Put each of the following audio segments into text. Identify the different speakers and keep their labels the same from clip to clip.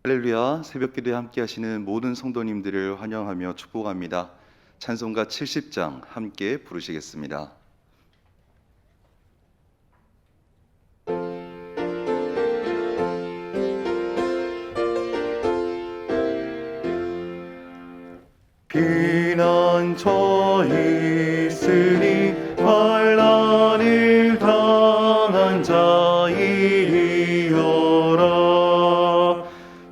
Speaker 1: 할렐루야, 새벽기도에 함께 하시는 모든 성도님들을 환영하며 축복합니다. 찬송가 70장 함께 부르시겠습니다.
Speaker 2: 피난처 있으니 환난을 당한 자이리어라.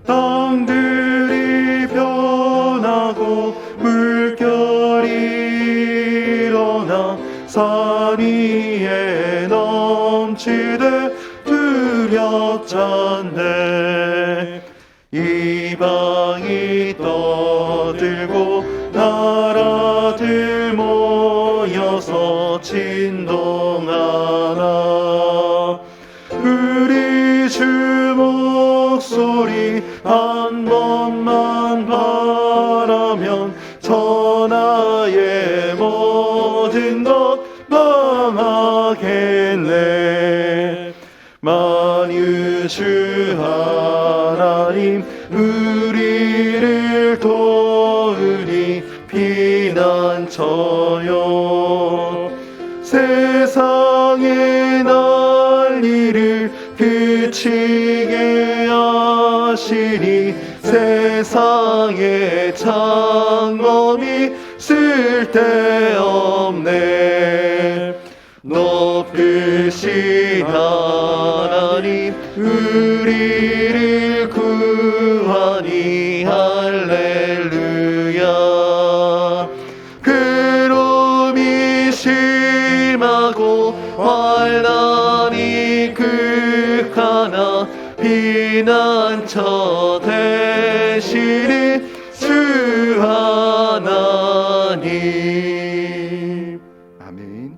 Speaker 2: 땅들이 변하고 물결이 일어나 산 위에 넘치되 두렵잖네. 이방이 떠들고 나라들 모여서 진동하나. 우리 주 목소리 한 번만 바라면 천하의 모든 것 망하겠네. 만유 주 하나님 우리를 도우니 피난처요. 세상의 난리를 그치게 하시니 세상의 창검이 쓸데없네. 높으신 하나님 우리를 구하니 할렐루야. 괴로움이 심하고 환난이 극하나 피난처 되시니 주 하나님.
Speaker 1: 아멘.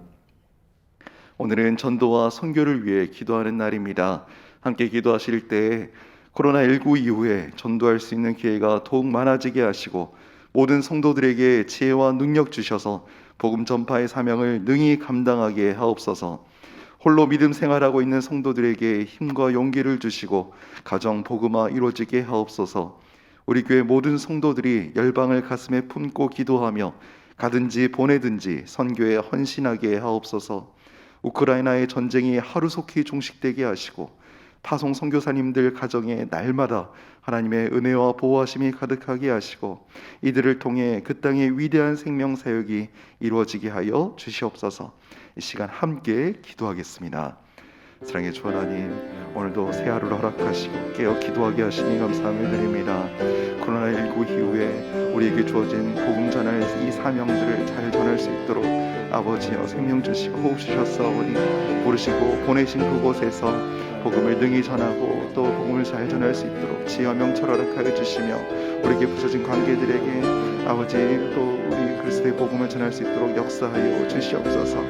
Speaker 1: 오늘은 전도와 선교를 위해 기도하는 날입니다. 함께 기도하실 때 코로나19 이후에 전도할 수 있는 기회가 더욱 많아지게 하시고 모든 성도들에게 지혜와 능력 주셔서 복음 전파의 사명을 능히 감당하게 하옵소서. 홀로 믿음 생활하고 있는 성도들에게 힘과 용기를 주시고 가정 복음화 이루어지게 하옵소서. 우리 교회 모든 성도들이 열방을 가슴에 품고 기도하며 가든지 보내든지 선교에 헌신하게 하옵소서. 우크라이나의 전쟁이 하루속히 종식되게 하시고 파송 선교사님들 가정에 날마다 하나님의 은혜와 보호하심이 가득하게 하시고 이들을 통해 그 땅의 위대한 생명 사역이 이루어지게 하여 주시옵소서. 이 시간 함께 기도하겠습니다. 사랑의 주 하나님, 오늘도 새 하루를 허락하시고 깨어 기도하게 하시니 감사함을 드립니다. 코로나19 이후에 우리에게 주어진 복음 전할 이 사명들을 잘 전할 수 있도록 아버지여 생명 주시고 호흡 주셨사오니 부르시고 보내신 그곳에서 복음을 능히 전하고 또 복음을 잘 전할 수 있도록 지혜와 명철 허락하여 주시며 우리에게 부서진 관계들에게 아버지 또 우리 그리스도의 복음을 전할 수 있도록 역사하여 주시옵소서.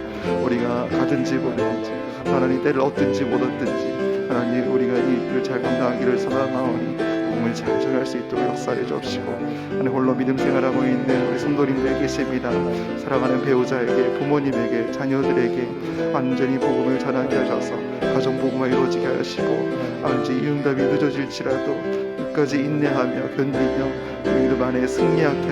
Speaker 1: 우리가 가든지 보든지 하나님 때를 얻든지 못 얻든지 하나님 우리가 이 일을 잘 감당하기를 소망하오니 복음을 잘 전할 수 있도록 역사해 주옵시고 하나님 홀로 믿음 생활하고 있는 우리 성도님들 계십니다. 사랑하는 배우자에게 부모님에게 자녀들에게 완전히 복음을 전하게 하셔서 가정 복음화 이루어지게 하시고 아버지 이 응답이 늦어질지라도 끝까지 인내하며 견디며 우리들 안에 승리하게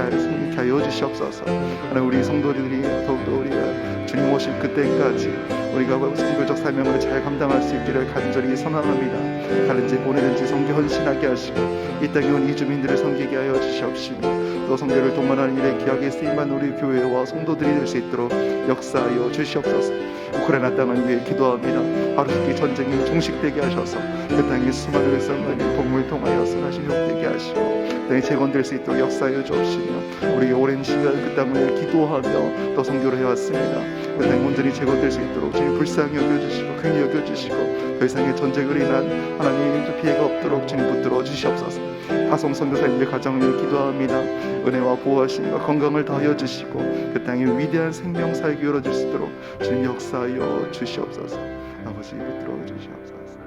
Speaker 1: 하여 주시옵소서. 하나님 우리 성도들이 더욱더 우리가 주님 오실 그때까지 우리가 선교적 사명을 잘 감당할 수 있기를 간절히 소망합니다. 가든지 보내든지 선교 헌신하게 하시고 이 땅에 온 이주민들을 섬기게 하여 주시옵시며 또 선교를 동반하는 일에 귀하게 쓰임받는 우리 교회와 성도들이 될 수 있도록 역사하여 주시옵소서. 우크라이나 땅을 위해 기도합니다. 하루속히 전쟁이 종식되게 하셔서 그 땅에 수많은 성도들이 복음을 통하여 선하신 혁되게 하시고 땅이 재건될 수 있도록 역사하여 주옵시며 우리 오랜 시간 그 땅을 기도하며 또 선교를 해왔습니다. 그 땅 온전히 재건될 수 있도록 주님 불쌍히 여겨주시고 긍휼히 여겨주시고 더 이상의 전쟁으로 인한 하나님 피해가 없도록 주님 붙들어 주시옵소서. 파송 선교사님들 가정을 기도합니다. 은혜와 보호하심과 건강을 더하여 주시고 그 땅에 위대한 생명 사역이 이루어질 수 있도록 주님 역사하여 주시옵소서. 아버지 붙들어 주시옵소서.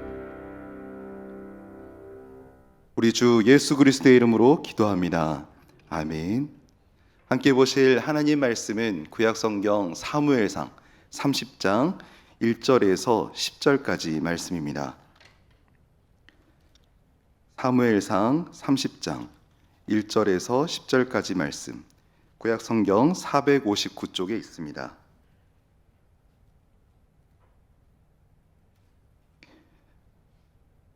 Speaker 1: 우리 주 예수 그리스도의 이름으로 기도합니다. 아멘. 함께 보실 하나님 말씀은 구약성경 사무엘상 30장 1절에서 10절까지 말씀입니다. 사무엘상 30장 1절에서 10절까지 말씀, 구약 성경 459쪽에 있습니다.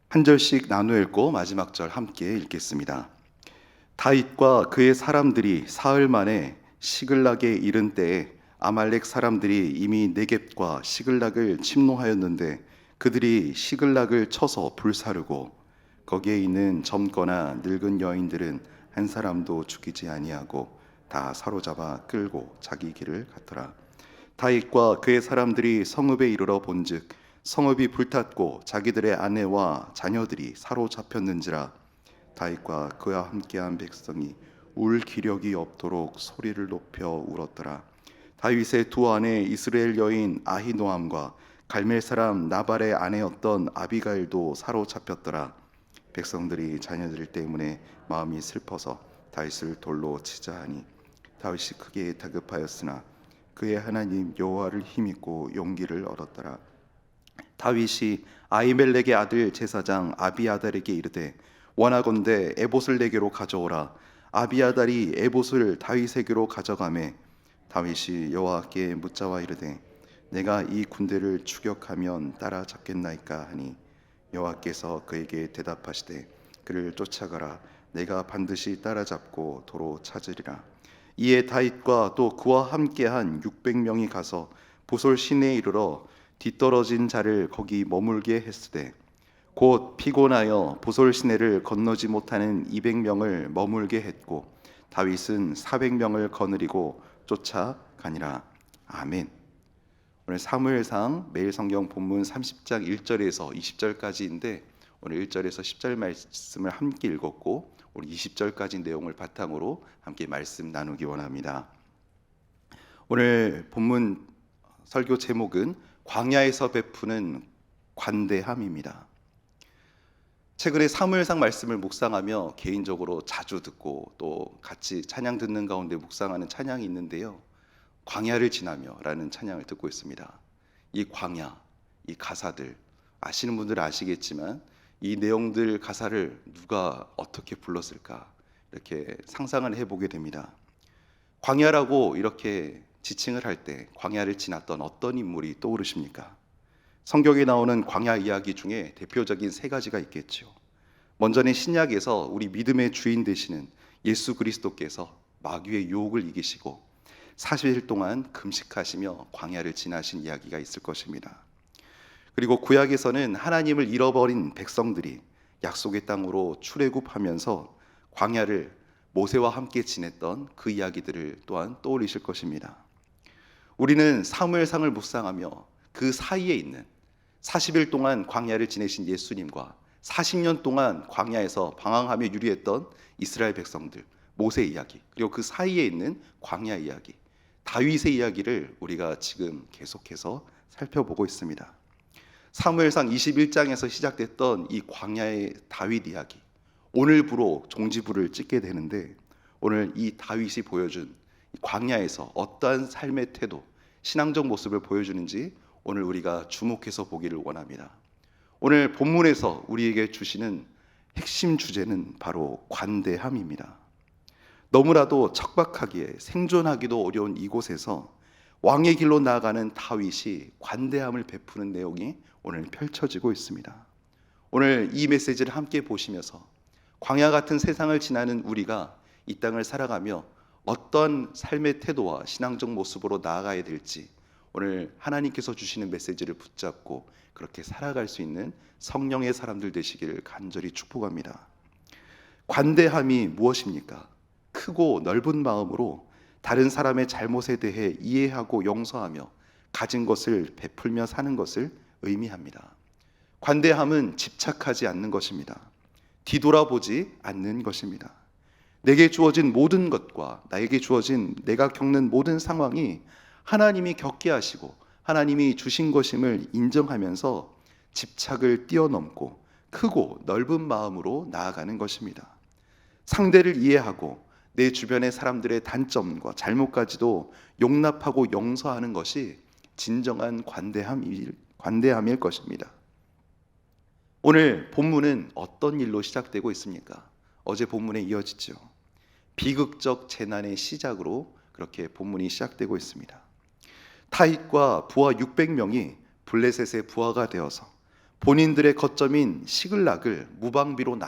Speaker 1: 한 절씩 나누어 읽고 마지막 절 함께 읽겠습니다. 다윗과 그의 사람들이 사흘 만에 시글락에 이른 때에 아말렉 사람들이 이미 네겝과 시글락을 침노하였는데 그들이 시글락을 쳐서 불사르고 거기에 있는 젊거나 늙은 여인들은 한 사람도 죽이지 아니하고 다 사로잡아 끌고 자기 길을 갔더라. 다윗과 그의 사람들이 성읍에 이르러 본즉 성읍이 불탔고 자기들의 아내와 자녀들이 사로잡혔는지라. 다윗과 그와 함께한 백성이 울 기력이 없도록 소리를 높여 울었더라. 다윗의 두 아내 이스라엘 여인 아히노암과 갈멜 사람 나발의 아내였던 아비가일도 사로잡혔더라. 백성들이 자녀들 때문에 마음이 슬퍼서 다윗을 돌로 치자 하니 다윗이 크게 다급하였으나 그의 하나님 여호와를 힘입고 용기를 얻었더라. 다윗이 아히멜렉의 아들 제사장 아비아달에게 이르되 원하건대 에봇을 내게로 가져오라. 아비아달이 에봇을 다윗에게로 가져가매 다윗이 여호와께 묻자와 이르되 내가 이 군대를 추격하면 따라잡겠나이까 하니 여호와께서 그에게 대답하시되 그를 쫓아가라. 내가 반드시 따라잡고 도로 찾으리라. 이에 다윗과 또 그와 함께한 600명이 가서 보솔 시내에 이르러 뒤떨어진 자를 거기 머물게 했으되 곧 피곤하여 보솔 시내를 건너지 못하는 200명을 머물게 했고 다윗은 400명을 거느리고 쫓아가니라. 아멘. 오늘 사무엘상 매일 성경 본문 30장 1절에서 20절까지인데 오늘 1절에서 10절 말씀을 함께 읽었고 오늘 20절까지 내용을 바탕으로 함께 말씀 나누기 원합니다. 오늘 본문 설교 제목은 광야에서 베푸는 관대함입니다. 최근에 사무엘상 말씀을 묵상하며 개인적으로 자주 듣고 또 같이 찬양 듣는 가운데 묵상하는 찬양이 있는데요. 광야를 지나며라는 찬양을 듣고 있습니다. 이 광야, 이 가사들 아시는 분들은 아시겠지만 이 내용들 가사를 누가 어떻게 불렀을까 이렇게 상상을 해보게 됩니다. 광야라고 이렇게 지칭을 할 때 광야를 지났던 어떤 인물이 떠오르십니까? 성경에 나오는 광야 이야기 중에 대표적인 세 가지가 있겠죠. 먼저는 신약에서 우리 믿음의 주인 되시는 예수 그리스도께서 마귀의 유혹을 이기시고 40일 동안 금식하시며 광야를 지나신 이야기가 있을 것입니다. 그리고 구약에서는 하나님을 잃어버린 백성들이 약속의 땅으로 출애굽하면서 광야를 모세와 함께 지냈던 그 이야기들을 또한 떠올리실 것입니다. 우리는 사무엘상을 묵상하며 그 사이에 있는 40일 동안 광야를 지내신 예수님과 40년 동안 광야에서 방황하며 유리했던 이스라엘 백성들, 모세 이야기, 그리고 그 사이에 있는 광야 이야기, 다윗의 이야기를 우리가 지금 계속해서 살펴보고 있습니다. 사무엘상 21장에서 시작됐던 이 광야의 다윗 이야기, 오늘부로 종지부를 찍게 되는데 오늘 이 다윗이 보여준 광야에서 어떠한 삶의 태도, 신앙적 모습을 보여주는지 오늘 우리가 주목해서 보기를 원합니다. 오늘 본문에서 우리에게 주시는 핵심 주제는 바로 관대함입니다. 너무나도 척박하기에 생존하기도 어려운 이곳에서 왕의 길로 나아가는 다윗이 관대함을 베푸는 내용이 오늘 펼쳐지고 있습니다. 오늘 이 메시지를 함께 보시면서 광야 같은 세상을 지나는 우리가 이 땅을 살아가며 어떤 삶의 태도와 신앙적 모습으로 나아가야 될지 오늘 하나님께서 주시는 메시지를 붙잡고 그렇게 살아갈 수 있는 성령의 사람들 되시기를 간절히 축복합니다. 관대함이 무엇입니까? 크고 넓은 마음으로 다른 사람의 잘못에 대해 이해하고 용서하며 가진 것을 베풀며 사는 것을 의미합니다. 관대함은 집착하지 않는 것입니다. 뒤돌아보지 않는 것입니다. 내게 주어진 모든 것과 나에게 주어진 내가 겪는 모든 상황이 하나님이 겪게 하시고 하나님이 주신 것임을 인정하면서 집착을 뛰어넘고 크고 넓은 마음으로 나아가는 것입니다. 상대를 이해하고 내 주변의 사람들의 단점과 잘못까지도 용납하고 용서하는 것이 진정한 관대함일 것입니다. 오늘 본문은 어떤 일로 시작되고 있습니까? 어제 본문에 이어지죠. 비극적 재난의 시작으로 그렇게 본문이 시작되고 있습니다. 타잇과 부하 600명이 블레셋의 부하가 되어서 본인들의 거점인 시글락을 무방비로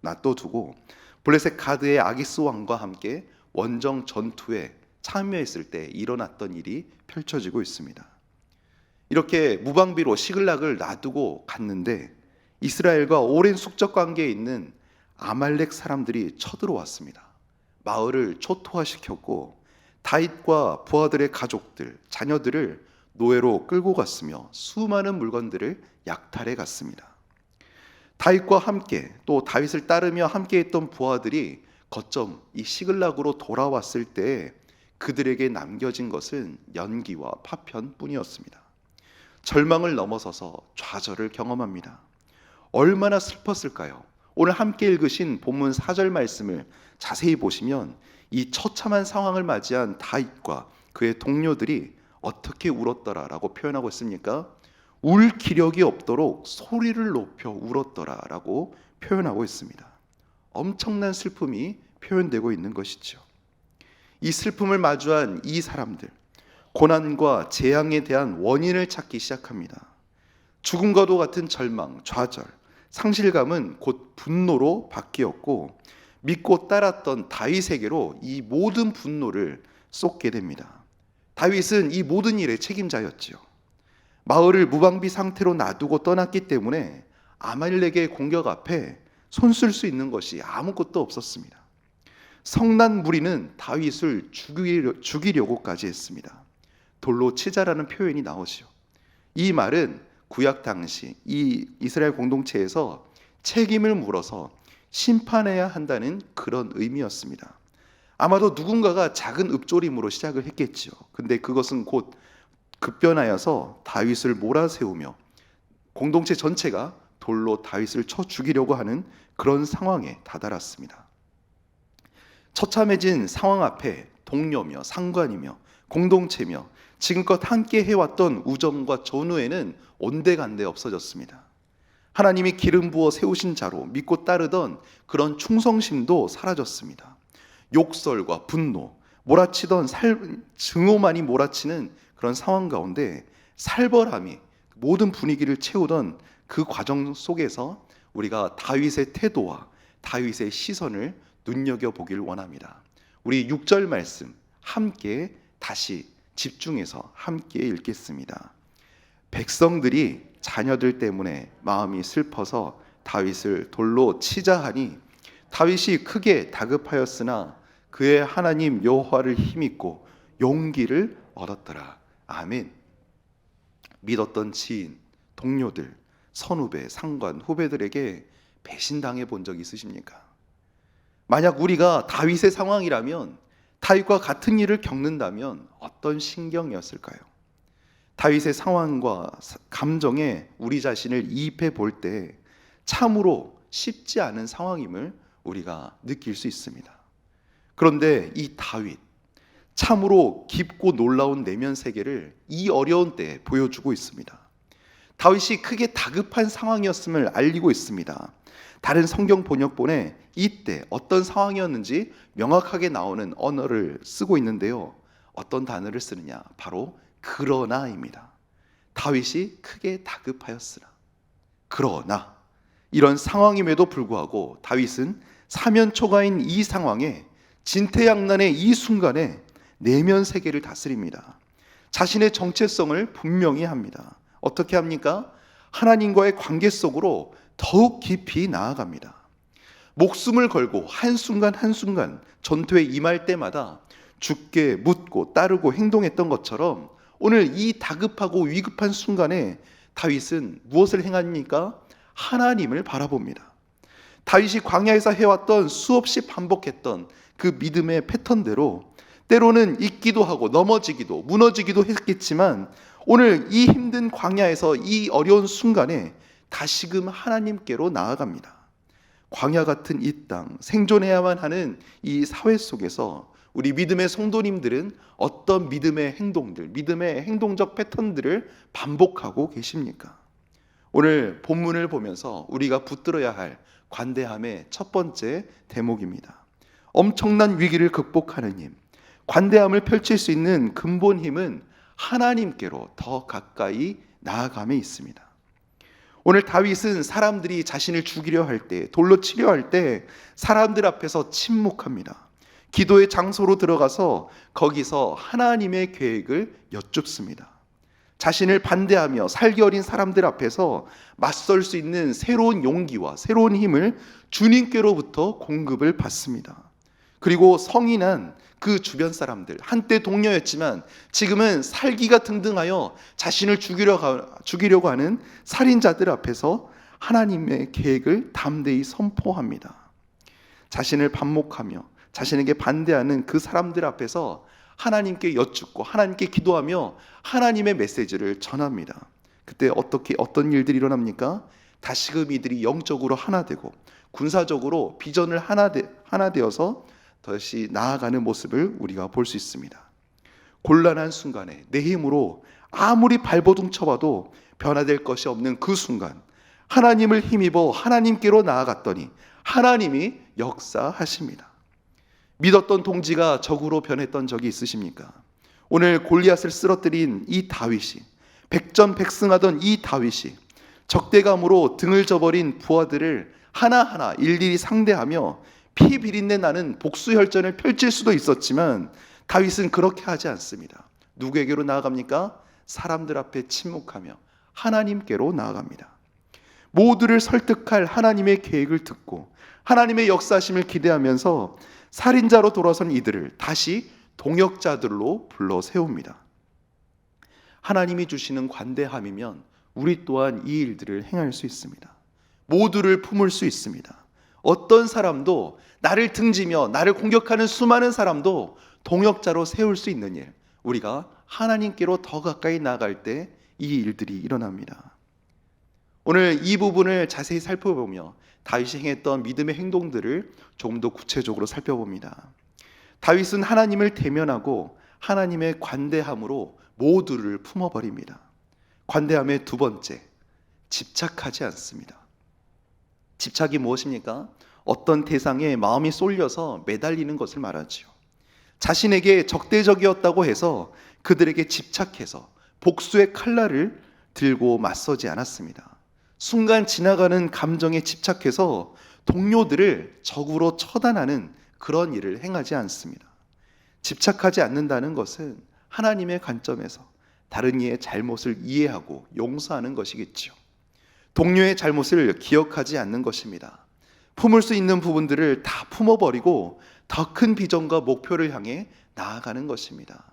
Speaker 1: 놔둬두고 블레셋 가드의 아기스 왕과 함께 원정 전투에 참여했을 때 일어났던 일이 펼쳐지고 있습니다. 이렇게 무방비로 시글락을 놔두고 갔는데 이스라엘과 오랜 숙적 관계에 있는 아말렉 사람들이 쳐들어왔습니다. 마을을 초토화시켰고 다윗과 부하들의 가족들, 자녀들을 노예로 끌고 갔으며 수많은 물건들을 약탈해 갔습니다. 다윗과 함께 또 다윗을 따르며 함께했던 부하들이 거점 이 시글락으로 돌아왔을 때 그들에게 남겨진 것은 연기와 파편뿐이었습니다. 절망을 넘어서서 좌절을 경험합니다. 얼마나 슬펐을까요? 오늘 함께 읽으신 본문 4절 말씀을 자세히 보시면 이 처참한 상황을 맞이한 다윗과 그의 동료들이 어떻게 울었더라라고 표현하고 있습니까? 울 기력이 없도록 소리를 높여 울었더라라고 표현하고 있습니다. 엄청난 슬픔이 표현되고 있는 것이죠. 이 슬픔을 마주한 이 사람들, 고난과 재앙에 대한 원인을 찾기 시작합니다. 죽음과도 같은 절망, 좌절, 상실감은 곧 분노로 바뀌었고 믿고 따랐던 다윗에게로 이 모든 분노를 쏟게 됩니다. 다윗은 이 모든 일의 책임자였지요. 마을을 무방비 상태로 놔두고 떠났기 때문에 아말렉의 공격 앞에 손쓸 수 있는 것이 아무것도 없었습니다. 성난 무리는 다윗을 죽이려고까지 했습니다. 돌로 치자라는 표현이 나오죠. 이 말은 구약 당시 이 이스라엘 공동체에서 책임을 물어서 심판해야 한다는 그런 의미였습니다. 아마도 누군가가 작은 읍조림으로 시작을 했겠죠. 근데 그것은 곧 급변하여서 다윗을 몰아세우며 공동체 전체가 돌로 다윗을 쳐 죽이려고 하는 그런 상황에 다다랐습니다. 처참해진 상황 앞에 동료며 상관이며 공동체며 지금껏 함께 해왔던 우정과 전우애는 온데간데 없어졌습니다. 하나님이 기름 부어 세우신 자로 믿고 따르던 그런 충성심도 사라졌습니다. 욕설과 분노, 몰아치던 증오만이 몰아치는 그런 상황 가운데 살벌함이 모든 분위기를 채우던 그 과정 속에서 우리가 다윗의 태도와 다윗의 시선을 눈여겨보길 원합니다. 우리 6절 말씀 함께 다시 집중해서 함께 읽겠습니다. 백성들이 자녀들 때문에 마음이 슬퍼서 다윗을 돌로 치자 하니 다윗이 크게 다급하였으나 그의 하나님 여호와를 힘입고 용기를 얻었더라. 아멘. 믿었던 지인, 동료들, 선후배, 상관, 후배들에게 배신당해 본 적 있으십니까? 만약 우리가 다윗의 상황이라면 다윗과 같은 일을 겪는다면 어떤 심경이었을까요? 다윗의 상황과 감정에 우리 자신을 이입해 볼 때 참으로 쉽지 않은 상황임을 우리가 느낄 수 있습니다. 그런데 이 다윗, 참으로 깊고 놀라운 내면 세계를 이 어려운 때에 보여주고 있습니다. 다윗이 크게 다급한 상황이었음을 알리고 있습니다. 다른 성경 번역본에 이때 어떤 상황이었는지 명확하게 나오는 언어를 쓰고 있는데요. 어떤 단어를 쓰느냐? 바로 그러나입니다. 다윗이 크게 다급하였으나, 그러나 이런 상황임에도 불구하고 다윗은 사면초가인 이 상황에 진퇴양난의 이 순간에 내면 세계를 다스립니다. 자신의 정체성을 분명히 합니다. 어떻게 합니까? 하나님과의 관계 속으로 더욱 깊이 나아갑니다. 목숨을 걸고 한순간 한순간 전투에 임할 때마다 죽게 묻고 따르고 행동했던 것처럼 오늘 이 다급하고 위급한 순간에 다윗은 무엇을 행합니까? 하나님을 바라봅니다. 다윗이 광야에서 해왔던 수없이 반복했던 그 믿음의 패턴대로 때로는 잊기도 하고 넘어지기도 무너지기도 했겠지만 오늘 이 힘든 광야에서 이 어려운 순간에 다시금 하나님께로 나아갑니다. 광야 같은 이 땅, 생존해야만 하는 이 사회 속에서 우리 믿음의 성도님들은 어떤 믿음의 행동들, 믿음의 행동적 패턴들을 반복하고 계십니까? 오늘 본문을 보면서 우리가 붙들어야 할 관대함의 첫 번째 대목입니다. 엄청난 위기를 극복하는 힘, 관대함을 펼칠 수 있는 근본 힘은 하나님께로 더 가까이 나아감에 있습니다. 오늘 다윗은 사람들이 자신을 죽이려 할 때, 돌로 치려 할 때 사람들 앞에서 침묵합니다. 기도의 장소로 들어가서 거기서 하나님의 계획을 여쭙습니다. 자신을 반대하며 살기 어린 사람들 앞에서 맞설 수 있는 새로운 용기와 새로운 힘을 주님께로부터 공급을 받습니다. 그리고 성인한 그 주변 사람들, 한때 동료였지만 지금은 살기가 등등하여 자신을 죽이려고 하는 살인자들 앞에서 하나님의 계획을 담대히 선포합니다. 자신을 반목하며 자신에게 반대하는 그 사람들 앞에서 하나님께 여쭙고 하나님께 기도하며 하나님의 메시지를 전합니다. 그때 어떤 일들이 일어납니까? 다시금 이들이 영적으로 하나 되고 군사적으로 비전을 하나 되어서 다시 나아가는 모습을 우리가 볼 수 있습니다. 곤란한 순간에 내 힘으로 아무리 발버둥 쳐봐도 변화될 것이 없는 그 순간 하나님을 힘입어 하나님께로 나아갔더니 하나님이 역사하십니다. 믿었던 동지가 적으로 변했던 적이 있으십니까? 오늘 골리앗을 쓰러뜨린 이 다윗이, 백전백승하던 이 다윗이 적대감으로 등을 져버린 부하들을 하나하나 일일이 상대하며 피 비린내 나는 복수혈전을 펼칠 수도 있었지만 다윗은 그렇게 하지 않습니다. 누구에게로 나아갑니까? 사람들 앞에 침묵하며 하나님께로 나아갑니다. 모두를 설득할 하나님의 계획을 듣고 하나님의 역사심을 기대하면서 살인자로 돌아선 이들을 다시 동역자들로 불러 세웁니다. 하나님이 주시는 관대함이면 우리 또한 이 일들을 행할 수 있습니다. 모두를 품을 수 있습니다. 어떤 사람도 나를 등지며 나를 공격하는 수많은 사람도 동역자로 세울 수 있는 일, 우리가 하나님께로 더 가까이 나아갈 때 이 일들이 일어납니다. 오늘 이 부분을 자세히 살펴보며 다윗이 행했던 믿음의 행동들을 조금 더 구체적으로 살펴봅니다. 다윗은 하나님을 대면하고 하나님의 관대함으로 모두를 품어버립니다. 관대함의 두 번째, 집착하지 않습니다. 집착이 무엇입니까? 어떤 대상에 마음이 쏠려서 매달리는 것을 말하지요. 자신에게 적대적이었다고 해서 그들에게 집착해서 복수의 칼날을 들고 맞서지 않았습니다. 순간 지나가는 감정에 집착해서 동료들을 적으로 처단하는 그런 일을 행하지 않습니다. 집착하지 않는다는 것은 하나님의 관점에서 다른 이의 잘못을 이해하고 용서하는 것이겠지요. 동료의 잘못을 기억하지 않는 것입니다. 품을 수 있는 부분들을 다 품어버리고 더 큰 비전과 목표를 향해 나아가는 것입니다.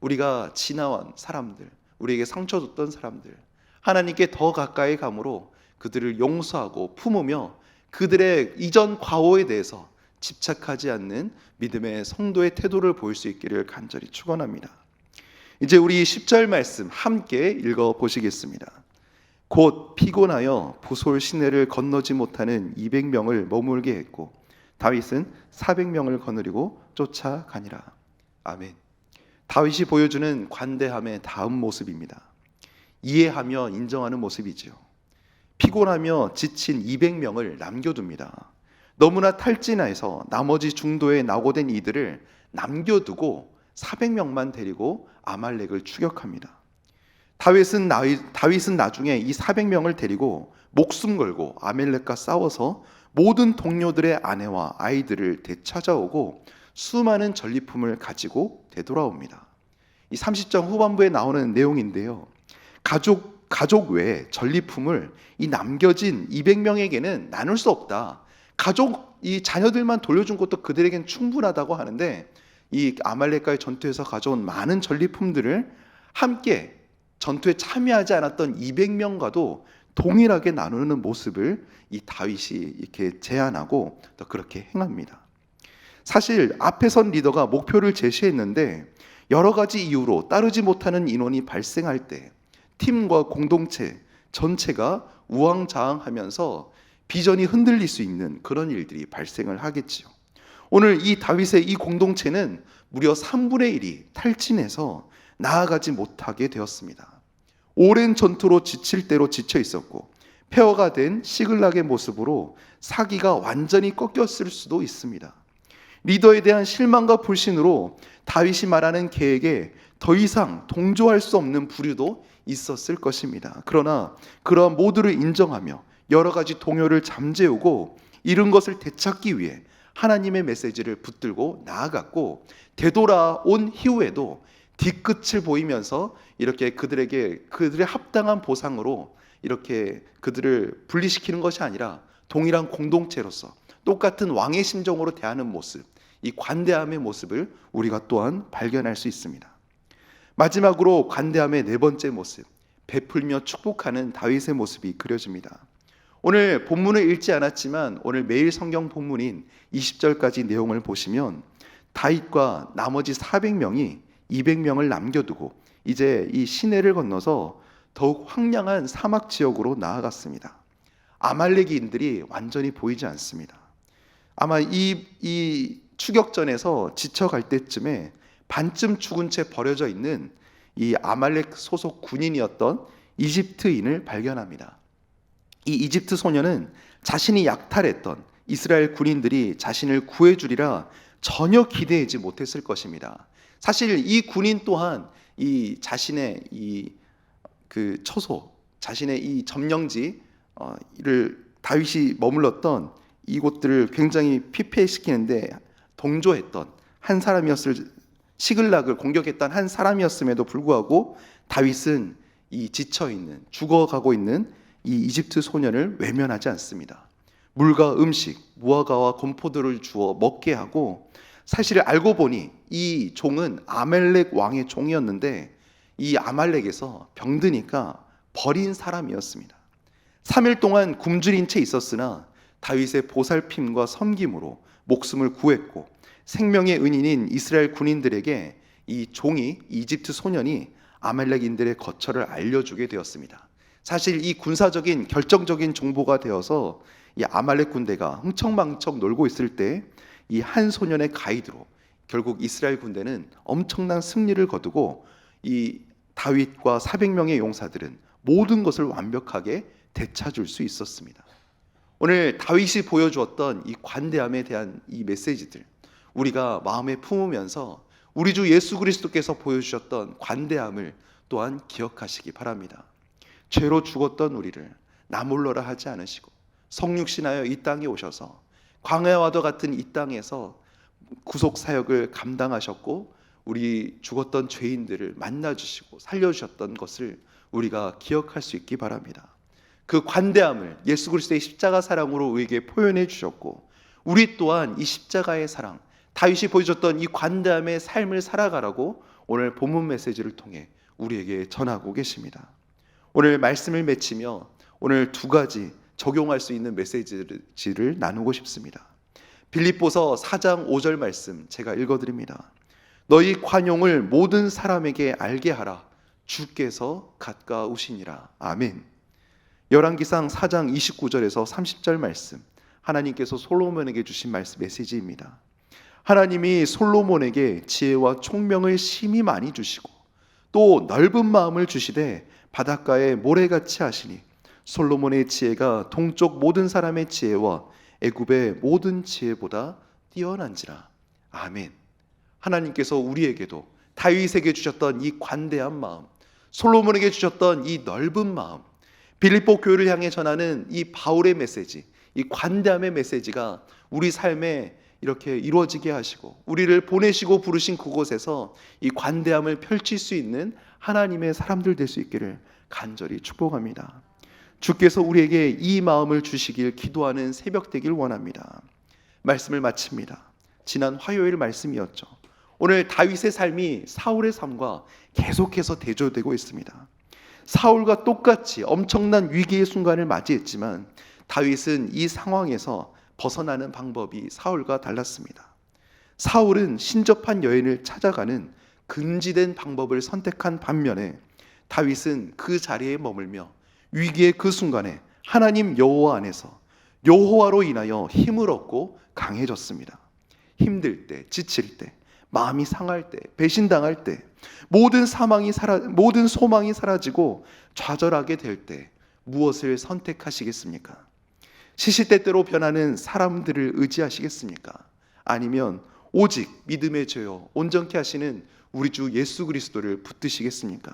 Speaker 1: 우리가 지나온 사람들, 우리에게 상처 줬던 사람들, 하나님께 더 가까이 감으로 그들을 용서하고 품으며 그들의 이전 과오에 대해서 집착하지 않는 믿음의 성도의 태도를 보일 수 있기를 간절히 축원합니다. 이제 우리 10절 말씀 함께 읽어 보시겠습니다. 곧 피곤하여 부솔 시내를 건너지 못하는 200명을 머물게 했고 다윗은 400명을 거느리고 쫓아가니라. 아멘. 다윗이 보여주는 관대함의 다음 모습입니다. 이해하며 인정하는 모습이지요. 피곤하며 지친 200명을 남겨둡니다. 너무나 탈진해서 나머지 중도에 낙오된 이들을 남겨두고 400명만 데리고 아말렉을 추격합니다. 다윗은 나중에 이 400명을 데리고 목숨 걸고 아말렉과 싸워서 모든 동료들의 아내와 아이들을 되찾아오고 수많은 전리품을 가지고 되돌아옵니다. 이 30장 후반부에 나오는 내용인데요. 가족 외에 전리품을 이 남겨진 200명에게는 나눌 수 없다. 이 자녀들만 돌려준 것도 그들에겐 충분하다고 하는데 이 아말렉과의 전투에서 가져온 많은 전리품들을 함께 전투에 참여하지 않았던 200명과도 동일하게 나누는 모습을 이 다윗이 이렇게 제안하고 또 그렇게 행합니다. 사실 앞에 선 리더가 목표를 제시했는데 여러 가지 이유로 따르지 못하는 인원이 발생할 때 팀과 공동체 전체가 우왕좌왕하면서 비전이 흔들릴 수 있는 그런 일들이 발생을 하겠지요. 오늘 이 다윗의 이 공동체는 무려 3분의 1이 탈진해서 나아가지 못하게 되었습니다. 오랜 전투로 지칠 대로 지쳐 있었고 폐허가 된 시글락의 모습으로 사기가 완전히 꺾였을 수도 있습니다. 리더에 대한 실망과 불신으로 다윗이 말하는 계획에 더 이상 동조할 수 없는 부류도 있었을 것입니다. 그러나 그러한 모두를 인정하며 여러 가지 동요를 잠재우고 잃은 것을 되찾기 위해 하나님의 메시지를 붙들고 나아갔고, 되돌아온 이후에도 뒤끝을 보이면서 이렇게 그들의 합당한 보상으로 이렇게 그들을 분리시키는 것이 아니라 동일한 공동체로서 똑같은 왕의 심정으로 대하는 모습, 이 관대함의 모습을 우리가 또한 발견할 수 있습니다. 마지막으로 관대함의 네 번째 모습, 베풀며 축복하는 다윗의 모습이 그려집니다. 오늘 본문을 읽지 않았지만 오늘 매일 성경 본문인 20절까지 내용을 보시면 다윗과 나머지 400명이 200명을 남겨두고 이제 이 시내를 건너서 더욱 황량한 사막 지역으로 나아갔습니다. 아말렉인들이 완전히 보이지 않습니다. 아마 이 추격전에서 지쳐갈 때쯤에 반쯤 죽은 채 버려져 있는 이 아말렉 소속 군인이었던 이집트인을 발견합니다. 이 이집트 소녀는 자신이 약탈했던 이스라엘 군인들이 자신을 구해주리라 전혀 기대하지 못했을 것입니다. 사실 이 군인 또한 이 자신의 그 처소, 자신의 이 점령지를 다윗이 머물렀던 이곳들을 굉장히 피폐시키는데 동조했던 한 사람이었을, 시글락을 공격했던 한 사람이었음에도 불구하고 다윗은 이 지쳐있는, 죽어가고 있는 이 이집트 소년을 외면하지 않습니다. 물과 음식, 무화과와 건포도를 주어 먹게 하고, 사실 알고 보니 이 종은 아말렉 왕의 종이었는데 이 아말렉에서 병드니까 버린 사람이었습니다. 3일 동안 굶주린 채 있었으나 다윗의 보살핌과 섬김으로 목숨을 구했고, 생명의 은인인 이스라엘 군인들에게 이 종이, 이집트 소년이 아말렉인들의 거처를 알려주게 되었습니다. 사실 이 군사적인 결정적인 정보가 되어서 이 아말렉 군대가 흥청망청 놀고 있을 때 이 한 소년의 가이드로 결국 이스라엘 군대는 엄청난 승리를 거두고 이 다윗과 400명의 용사들은 모든 것을 완벽하게 되찾을 수 있었습니다. 오늘 다윗이 보여주었던 이 관대함에 대한 이 메시지들, 우리가 마음에 품으면서 우리 주 예수 그리스도께서 보여주셨던 관대함을 또한 기억하시기 바랍니다. 죄로 죽었던 우리를 나몰라라 하지 않으시고 성육신하여 이 땅에 오셔서 광야와도 같은 이 땅에서 구속 사역을 감당하셨고 우리 죽었던 죄인들을 만나주시고 살려주셨던 것을 우리가 기억할 수 있기 바랍니다. 그 관대함을 예수 그리스도의 십자가 사랑으로 우리에게 표현해 주셨고, 우리 또한 이 십자가의 사랑, 다윗이 보여줬던 이 관대함의 삶을 살아가라고 오늘 본문 메시지를 통해 우리에게 전하고 계십니다. 오늘 말씀을 맺히며 오늘 두 가지 적용할 수 있는 메시지를 나누고 싶습니다. 빌립보서 4장 5절 말씀 제가 읽어드립니다. 너희 관용을 모든 사람에게 알게 하라. 주께서 가까우시니라. 아멘. 열왕기상 4장 29절에서 30절 말씀, 하나님께서 솔로몬에게 주신 말씀 메시지입니다. 하나님이 솔로몬에게 지혜와 총명을 심히 많이 주시고 또 넓은 마음을 주시되 바닷가에 모래같이 하시니 솔로몬의 지혜가 동쪽 모든 사람의 지혜와 애굽의 모든 지혜보다 뛰어난지라. 아멘. 하나님께서 우리에게도 다윗에게 주셨던 이 관대한 마음, 솔로몬에게 주셨던 이 넓은 마음, 빌립보 교회를 향해 전하는 이 바울의 메시지, 이 관대함의 메시지가 우리 삶에 이렇게 이루어지게 하시고 우리를 보내시고 부르신 그곳에서 이 관대함을 펼칠 수 있는 하나님의 사람들 될 수 있기를 간절히 축복합니다. 주께서 우리에게 이 마음을 주시길 기도하는 새벽 되길 원합니다. 말씀을 마칩니다. 지난 화요일 말씀이었죠. 오늘 다윗의 삶이 사울의 삶과 계속해서 대조되고 있습니다. 사울과 똑같이 엄청난 위기의 순간을 맞이했지만 다윗은 이 상황에서 벗어나는 방법이 사울과 달랐습니다. 사울은 신접한 여인을 찾아가는 금지된 방법을 선택한 반면에 다윗은 그 자리에 머물며 위기의 그 순간에 하나님 여호와 안에서 여호와로 인하여 힘을 얻고 강해졌습니다. 힘들 때, 지칠 때, 마음이 상할 때, 배신당할 때, 모든 소망이 사라지고 좌절하게 될 때, 무엇을 선택하시겠습니까? 시시때때로 변하는 사람들을 의지하시겠습니까? 아니면 오직 믿음의 죄요 온전케 하시는 우리 주 예수 그리스도를 붙드시겠습니까?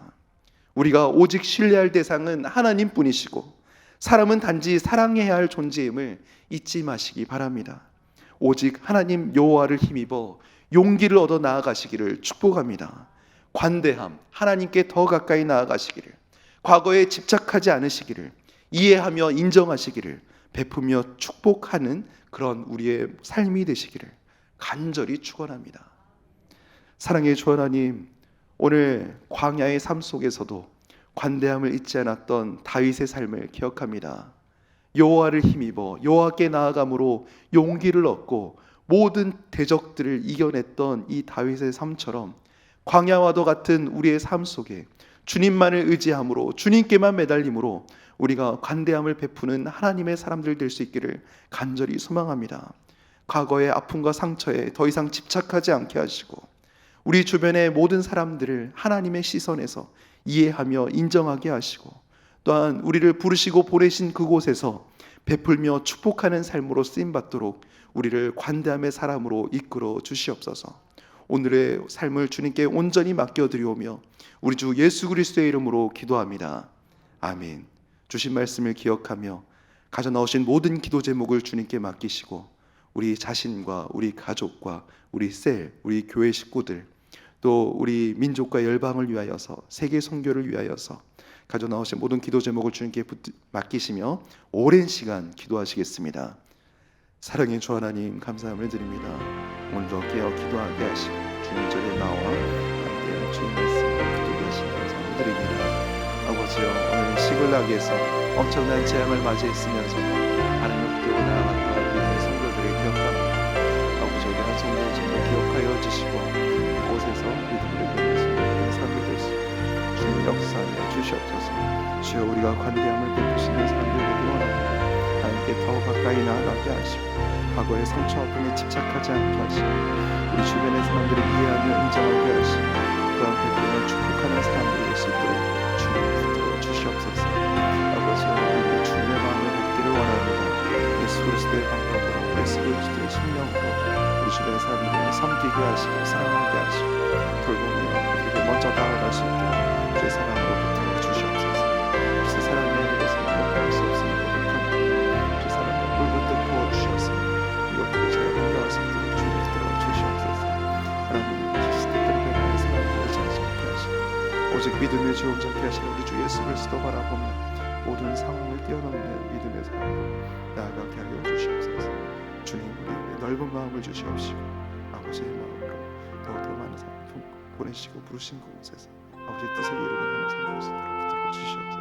Speaker 1: 우리가 오직 신뢰할 대상은 하나님뿐이시고 사람은 단지 사랑해야 할 존재임을 잊지 마시기 바랍니다. 오직 하나님 여호와를 힘입어 용기를 얻어 나아가시기를 축복합니다. 관대함, 하나님께 더 가까이 나아가시기를, 과거에 집착하지 않으시기를, 이해하며 인정하시기를, 베푸며 축복하는 그런 우리의 삶이 되시기를 간절히 축원합니다. 사랑의 주 하나님, 오늘 광야의 삶 속에서도 관대함을 잊지 않았던 다윗의 삶을 기억합니다. 여호와를 힘입어 여호와께 나아감으로 용기를 얻고 모든 대적들을 이겨냈던 이 다윗의 삶처럼 광야와도 같은 우리의 삶 속에 주님만을 의지함으로, 주님께만 매달림으로 우리가 관대함을 베푸는 하나님의 사람들 될 수 있기를 간절히 소망합니다. 과거의 아픔과 상처에 더 이상 집착하지 않게 하시고 우리 주변의 모든 사람들을 하나님의 시선에서 이해하며 인정하게 하시고, 또한 우리를 부르시고 보내신 그곳에서 베풀며 축복하는 삶으로 쓰임받도록 우리를 관대함의 사람으로 이끌어 주시옵소서. 오늘의 삶을 주님께 온전히 맡겨드리오며 우리 주 예수 그리스도의 이름으로 기도합니다. 아멘. 주신 말씀을 기억하며 가져나오신 모든 기도 제목을 주님께 맡기시고 우리 자신과 우리 가족과 우리 셀, 우리 교회 식구들, 또 우리 민족과 열방을 위하여서, 세계 선교를 위하여서 가져나오신 모든 기도 제목을 주님께 맡기시며 오랜 시간 기도하시겠습니다. 사랑의 주 하나님, 감사함을 드립니다. 오늘도 깨어 기도하게 하시고 주님 전에 나와 함께 주님 말씀을 기도하게 하시니 감사함을 드립니다. 아버지여, 오늘 시글락에서 엄청난 재앙을 맞이했으면서 하나님을 붙들고 나아갔던 믿음의 성도들을 기억합니다. 아버지, 우리 한 성도를 정말 기억하여 주시고 이곳에서 믿음을 이루는 사람들 될 수 있게 주님 역사하여 주시옵소서. 주여, 우리가 관대함을 베푸시는 사람들 되기 원합니다. 하나님께 더 가까이 나아가게 하시고 과거의 상처 아픔에 집착하지 않게 하시고 우리 주변의 사람들을 이해하며 인정하게 하시고 또한 베풀며 축복하는 사람들이 될 수 있도록 주님 붙들어 주시옵소서. 아버지여, 우리 주님의 마음을 받기를 원합니다. 예수 그리스도의 방법으로, 예수 그리스도의 심령으로 우리 주변의 사람들을 섬기게 하시고 사랑하게 하시고 돌보며 그들에게 먼저 다가갈 수 있도록 주의 사랑으로 붙들어 주시옵소서. 주의 사랑이 아닌 것은 행복할 수 없으니 고백합니다. 주의 사랑을 물붓듯 부어주셔서 이것들을 잘 공경할 수 있도록 주님 붙들어 주시옵소서. 하나님, 시시때때로 변하는 사람들을 자유롭게 하시고 오직 믿음의 주 온전케 하시는 우리 주 예수 그리스도 바라보며 모든 상황을 뛰어넘는 믿음의 사람으로 나아가게 하여 주시옵소서. 주님, 우리에게 넓은 마음을 주시옵시고 아버지의 마음으로 더욱더 많은 사람 보내시고 부르신 그곳에서 아버지의 뜻을 이루고 나는 삶을 붙들어 주시옵소서.